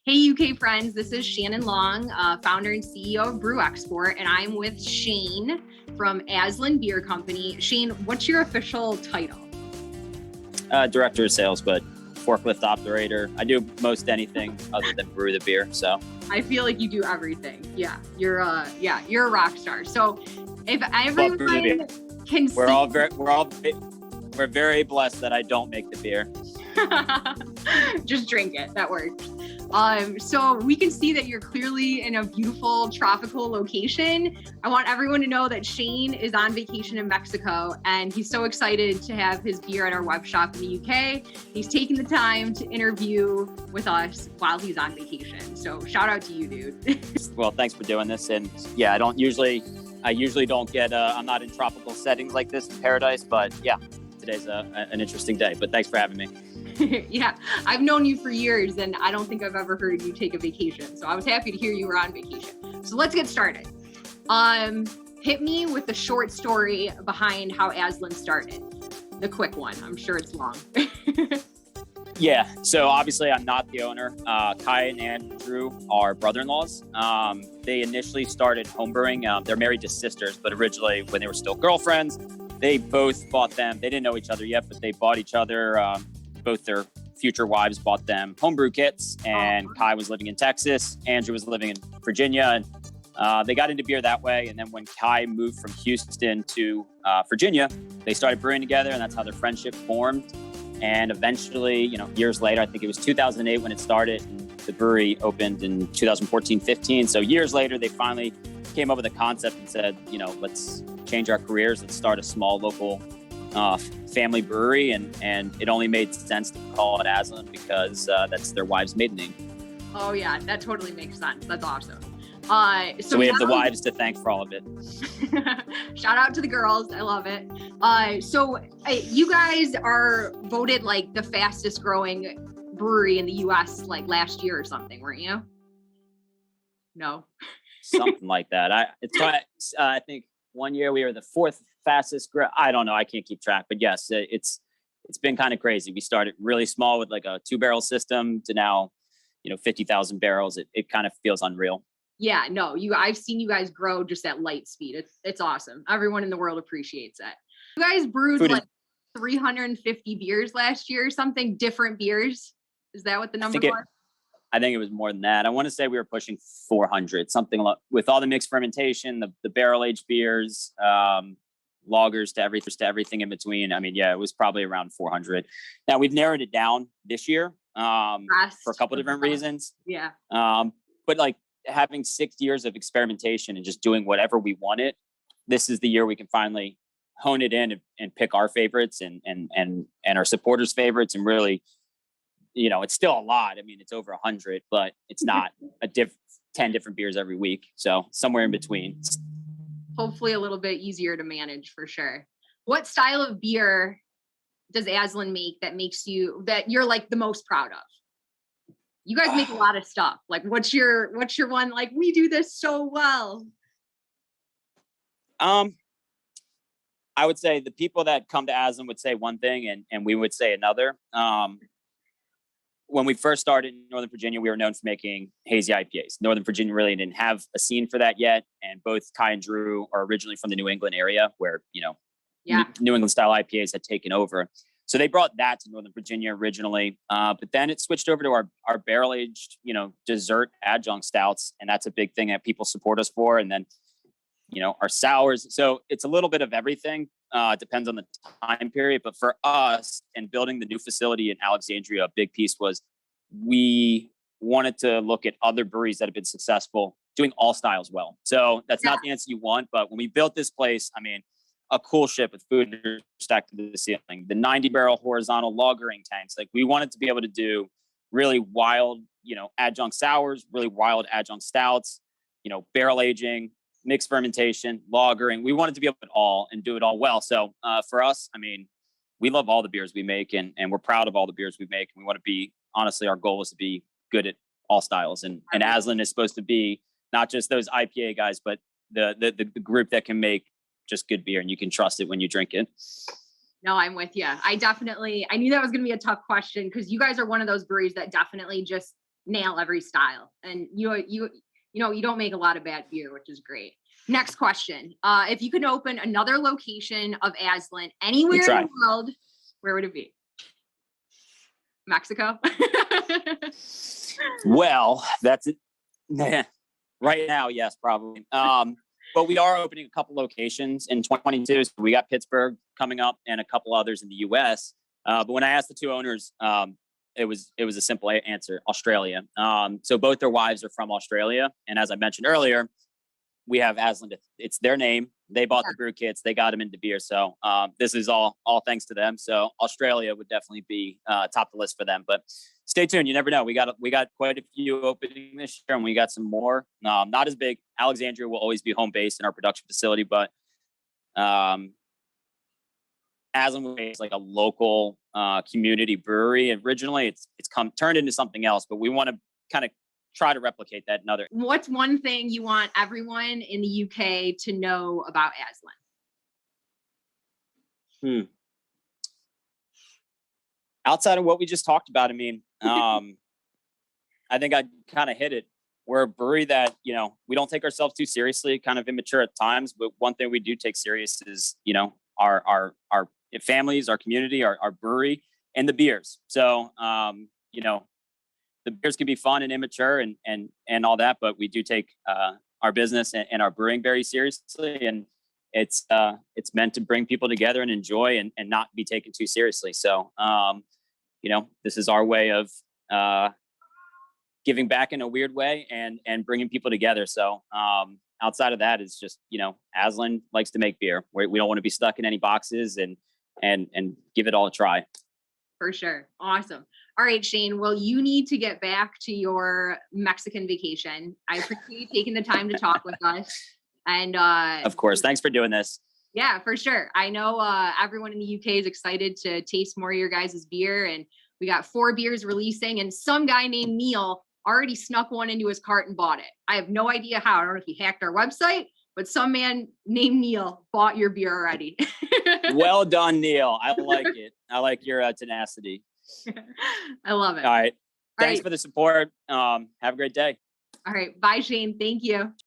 Hey, UK friends, this is Shannon Long, founder and CEO of Brew Export, and I'm with Shane from Aslin Beer Company. Shane, what's your official title? Director of sales, but forklift operator. I do most anything other than brew the beer. So I feel like you do everything. Yeah, you're a rock star. So if everyone can see, we're very blessed that I don't make the beer. Just drink it. That works. So we can see that you're clearly in a beautiful tropical location. I want everyone to know that Shane is on vacation in Mexico and he's so excited to have his beer at our web shop in the UK. He's taking the time to interview with us while he's on vacation. So shout out to you, dude. Well, thanks for doing this. And yeah, I usually don't get, I'm not in tropical settings like this in paradise, but yeah, today's an interesting day, but thanks for having me. Yeah, I've known you for years and I don't think I've ever heard you take a vacation. So I was happy to hear you were on vacation. So let's get started. Hit me with the short story behind how Aslin started. The quick one. I'm sure it's long. Yeah, so obviously I'm not the owner. Kai and Andrew are brother-in-laws. They initially started homebrewing. They're married to sisters, but originally when they were still girlfriends, they both bought them. They didn't know each other yet, but they bought each other. Both their future wives bought them homebrew kits, and Kai was living in Texas. Andrew was living in Virginia, and they got into beer that way. And then when Kai moved from Houston to Virginia, they started brewing together, and that's how their friendship formed. And eventually, years later, I think it was 2008 when it started, and the brewery opened in 2014-15. So years later, they finally came up with a concept and said, let's change our careers. Let's start a small local family brewery, and it only made sense to call it Aslin because that's their wife's maiden name. Oh yeah, that totally makes sense. That's awesome. So we have the wives to thank for all of it. Shout out to the girls. I love it. So you guys are voted like the fastest growing brewery in the US like last year or something, weren't you? No. Something like that. I think one year we were the fourth fastest. I don't know. I can't keep track, but yes, it's been kind of crazy. We started really small with like a 2-barrel system to now, 50,000 barrels. It kind of feels unreal. Yeah, no, I've seen you guys grow just at light speed. It's awesome. Everyone in the world appreciates it. You guys brewed 350 beers last year or something, different beers. Is that what the number was? I think it was more than that. I want to say we were pushing 400, something with all the mixed fermentation, the barrel aged beers, lagers to everything in between. I mean, yeah, it was probably around 400. Now we've narrowed it down this year for a couple different reasons. Yeah. But like having 6 years of experimentation and just doing whatever we wanted, this is the year we can finally hone it in and pick our favorites and our supporters' favorites, and really, it's still a lot. I mean, it's over 100, but it's not 10 different beers every week. So somewhere in between. Hopefully a little bit easier to manage for sure. What style of beer does Aslin make that you're like the most proud of? You guys make a lot of stuff. Like what's your one, like, we do this so well? I would say the people that come to Aslin would say one thing and we would say another. When we first started in Northern Virginia, we were known for making hazy IPAs. Northern Virginia really didn't have a scene for that yet. And both Kai and Drew are originally from the New England area where, New England style IPAs had taken over. So they brought that to Northern Virginia originally. But then it switched over to our barrel aged, dessert adjunct stouts. And that's a big thing that people support us for. And then, our sours. So it's a little bit of everything. Depends on the time period. But for us, and building the new facility in Alexandria, a big piece was we wanted to look at other breweries that have been successful doing all styles well. So that's not the answer you want. But when we built this place, I mean, a cool ship with food stacked to the ceiling, the 90-barrel horizontal lagering tanks. Like we wanted to be able to do really wild, adjunct sours, really wild adjunct stouts, barrel aging, mixed fermentation, lagering. We wanted to be able to do it all and do it all well. So for us, I mean, we love all the beers we make and we're proud of all the beers we make. We want to be, honestly, our goal is to be good at all styles. And Aslin is supposed to be not just those IPA guys, but the group that can make just good beer and you can trust it when you drink it. No, I'm with you. I knew that was going to be a tough question because you guys are one of those breweries that definitely just nail every style. And you don't make a lot of bad beer, which is great. Next question. If you could open another location of Aslin anywhere in the world, where would it be? Mexico? Well, that's it. Right now, yes, probably. But we are opening a couple locations in 2022. So we got Pittsburgh coming up and a couple others in the US. But when I asked the two owners, it was a simple answer: Australia. So both their wives are from Australia, and as I mentioned earlier, we have Aslin. It's their name. They bought the brew kits. They got them into beer. So this is all thanks to them. So Australia would definitely be top of the list for them. But stay tuned. You never know. We got quite a few opening this year, and we got some more. Not as big. Alexandria will always be home base in our production facility, but Aslin is like a local community brewery. Originally, it's turned into something else, but we want to kind of try to replicate that in other. What's one thing you want everyone in the UK to know about Aslin? Outside of what we just talked about, I mean, I think I kind of hit it. We're a brewery that, we don't take ourselves too seriously, kind of immature at times, but one thing we do take serious is, our families, our community, our brewery, and the beers. So, the beers can be fun and immature and all that, but we do take our business and our brewing very seriously, and it's meant to bring people together and enjoy and not be taken too seriously. So, this is our way of giving back in a weird way and bringing people together. So, outside of that, it's just, Aslin likes to make beer. We don't want to be stuck in any boxes and give it all a try. For sure. Awesome. All right, Shane. Well, you need to get back to your Mexican vacation. I appreciate you taking the time to talk with us. And of course, thanks for doing this. Yeah, for sure. I know everyone in the UK is excited to taste more of your guys' beer, and we got 4 beers releasing, and some guy named Neil already snuck one into his cart and bought it. I have no idea how. I don't know if he hacked our website, but some man named Neil bought your beer already. Well done, Neil. I like it. I like your tenacity. I love it. All right. Thanks for the support. Have a great day. All right. Bye, Shane. Thank you.